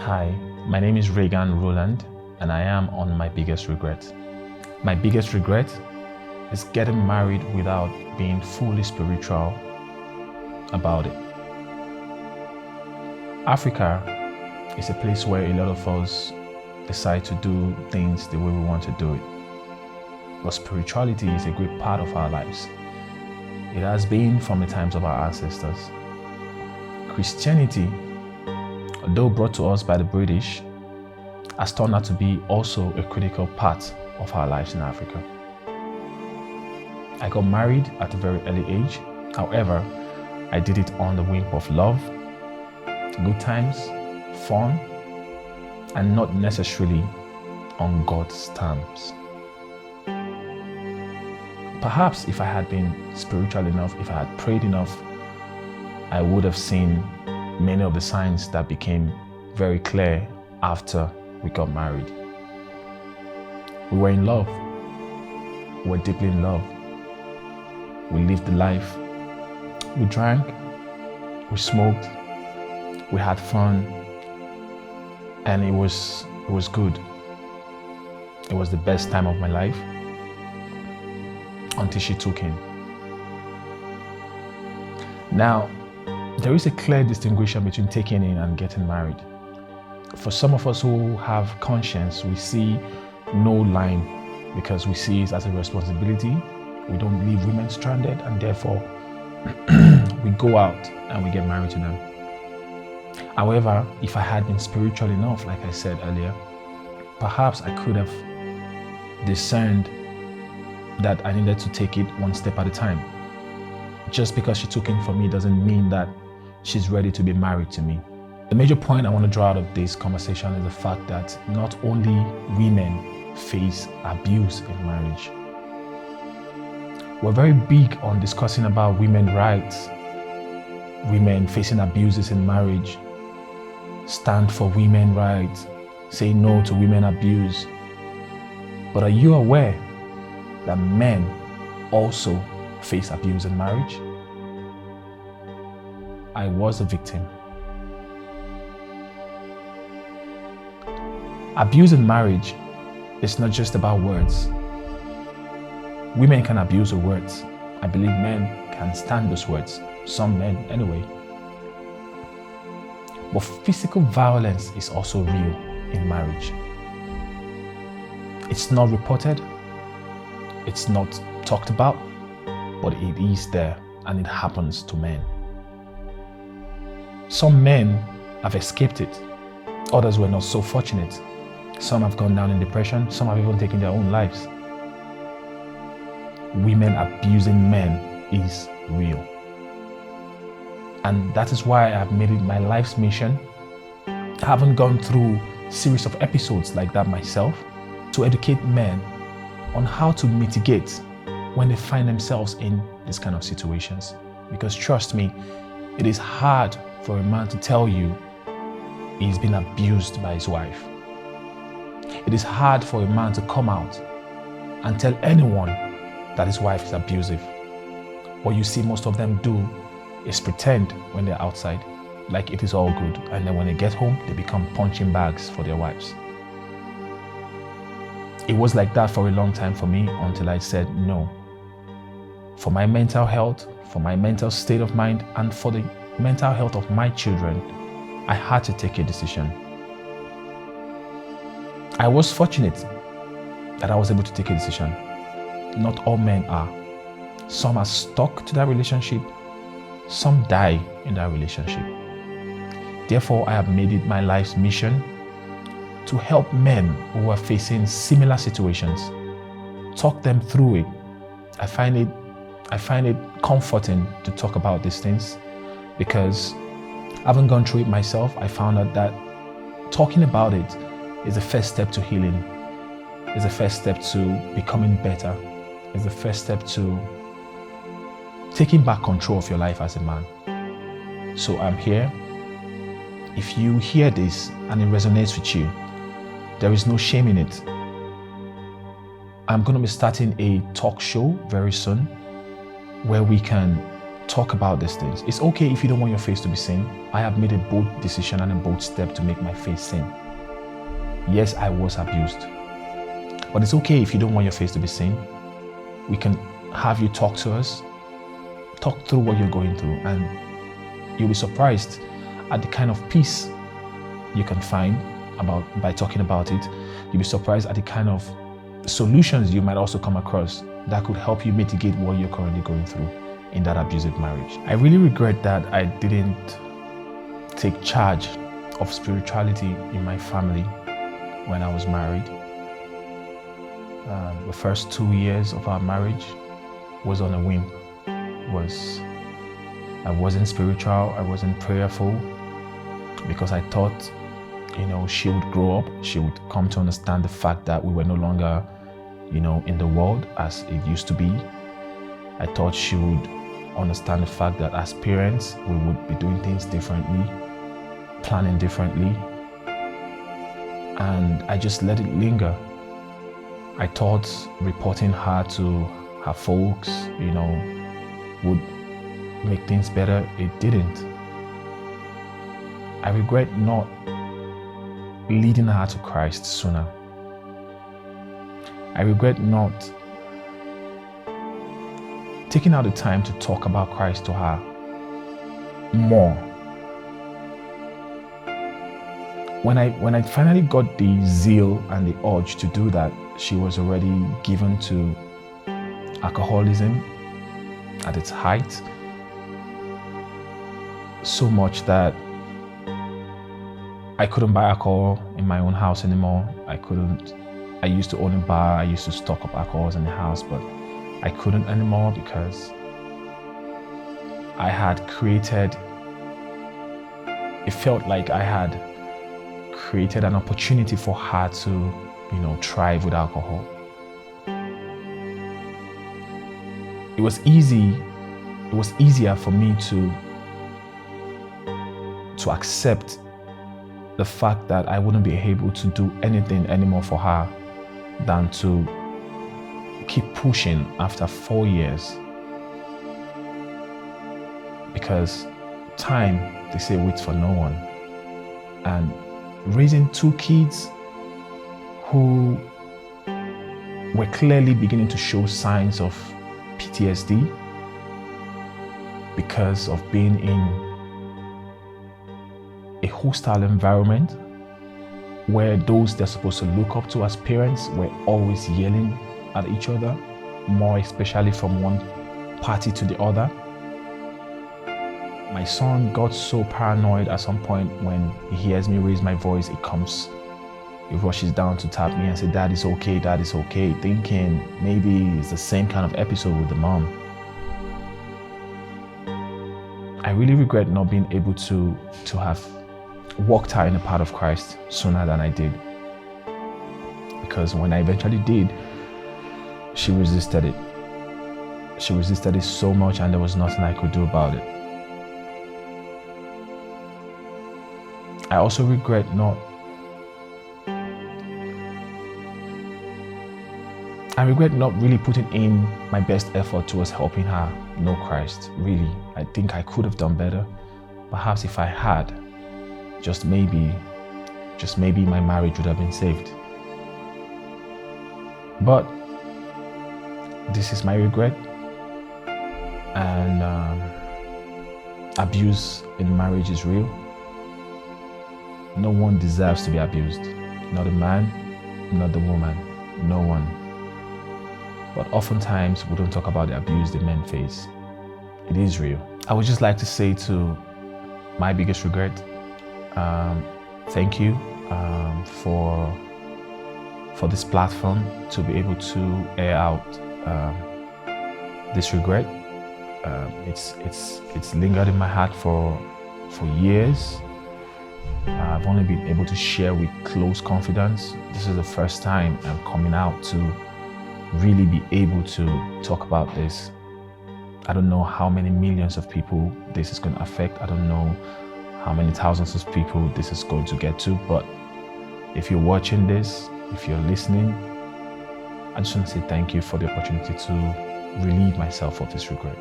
Hi, my name is Reagan Rowland, and I am on my biggest regret. My biggest regret is getting married without being fully spiritual about it. Africa is a place where a lot of us decide to do things the way we want to do it. But spirituality is a great part of our lives. It has been from the times of our ancestors. Christianity, although brought to us by the British, has turned out to be also a critical part of our lives in Africa. I got married at a very early age. However, I did it on the wing of love, good times, fun, and not necessarily on God's terms. Perhaps if I had been spiritual enough, if I had prayed enough, I would have seen many of the signs that became very clear after we got married. We were in love. We were deeply in love. We lived the life. We drank. We smoked. We had fun. And it was good. It was the best time of my life until she took him. Now, there is a clear distinction between taking in and getting married. For some of us who have conscience, we see no line because we see it as a responsibility. We don't leave women stranded, and therefore we go out and we get married to them. However, if I had been spiritual enough, like I said earlier, perhaps I could have discerned that I needed to take it one step at a time. Just because she took in for me doesn't mean that she's ready to be married to me. The major point I want to draw out of this conversation is the fact that not only women face abuse in marriage. We're very big on discussing about women's rights, women facing abuses in marriage, stand for women's rights, say no to women abuse. But are you aware that men also face abuse in marriage? I was a victim. Abuse in marriage is not just about words. Women can abuse the words. I believe men can stand those words. Some men, anyway. But physical violence is also real in marriage. It's not reported. It's not talked about, but it is there, and it happens to men. Some men have escaped it. Others were not so fortunate. Some have gone down in depression. Some have even taken their own lives. Women abusing men is real. And that is why I have made it my life's mission. I haven't gone through a series of episodes like that myself to educate men on how to mitigate when they find themselves in this kind of situations. Because trust me, it is hard for a man to tell you he's been abused by his wife. It is hard for a man to come out and tell anyone that his wife is abusive. What you see most of them do is pretend when they're outside, like it is all good, and then when they get home, they become punching bags for their wives. It was like that for a long time for me until I said no. For my mental health, for my mental state of mind, and for the mental health of my children, I had to take a decision. I was fortunate that I was able to take a decision. Not all men are. Some are stuck to that relationship. Some die in that relationship. Therefore, I have made it my life's mission to help men who are facing similar situations, talk them through it. I find it comforting to talk about these things because having gone through it myself, I found out that talking about it is the first step to healing, is the first step to becoming better, is the first step to taking back control of your life as a man. So I'm here. If you hear this and it resonates with you, there is no shame in it. I'm going to be starting a talk show very soon where we can talk about these things. It's okay if you don't want your face to be seen. I have made a bold decision and a bold step to make my face seen. Yes, I was abused. But it's okay if you don't want your face to be seen. We can have you talk to us, talk through what you're going through, and you'll be surprised at the kind of peace you can find by talking about it. You'll be surprised at the kind of solutions you might also come across that could help you mitigate what you're currently going through in that abusive marriage. I really regret that I didn't take charge of spirituality in my family when I was married. The first 2 years of our marriage was on a whim. I wasn't spiritual, I wasn't prayerful, because I thought, she would grow up, she would come to understand the fact that we were no longer, in the world as it used to be. I thought she would understand the fact that as parents, we would be doing things differently, planning differently, and I just let it linger. I thought reporting her to her folks, would make things better. It didn't. I regret not leading her to Christ sooner. I regret not taking out the time to talk about Christ to her more. When I finally got the zeal and the urge to do that, she was already given to alcoholism at its height, so much that I couldn't buy alcohol in my own house anymore. I used to own a bar, I used to stock up alcohols in the house, but I couldn't anymore because I had created, it felt like I had created an opportunity for her to, thrive with alcohol. It was easier for me to accept the fact that I wouldn't be able to do anything anymore for her than to keep pushing after 4 years. Because time, they say, waits for no one. And raising 2 kids who were clearly beginning to show signs of PTSD because of being in a hostile environment where those they're supposed to look up to as parents were always yelling at each other, more especially from one party to the other. My son got so paranoid at some point when he hears me raise my voice. He rushes down to tap me and say, Dad, it's okay, thinking maybe it's the same kind of episode with the mom. I really regret not being able to have walked her in the path of Christ sooner than I did. Because when I eventually did, she resisted it. She resisted it so much, and there was nothing I could do about it. I also regret not really putting in my best effort towards helping her know Christ. Really, I think I could have done better. Perhaps if I had, just maybe my marriage would have been saved. But this is my regret. And abuse in marriage is real. No one deserves to be abused. Not a man, not the woman, no one. But oftentimes we don't talk about the abuse the men face. It is real. I would just like to say to my biggest regret, thank you for this platform to be able to air out this regret. It's lingered in my heart for years. I've only been able to share with close confidence. This is the first time I'm coming out to really be able to talk about this. I don't know how many millions of people this is going to affect. I don't know how many thousands of people this is going to get to, but if you're watching this, if you're listening, I just want to say thank you for the opportunity to relieve myself of this regret.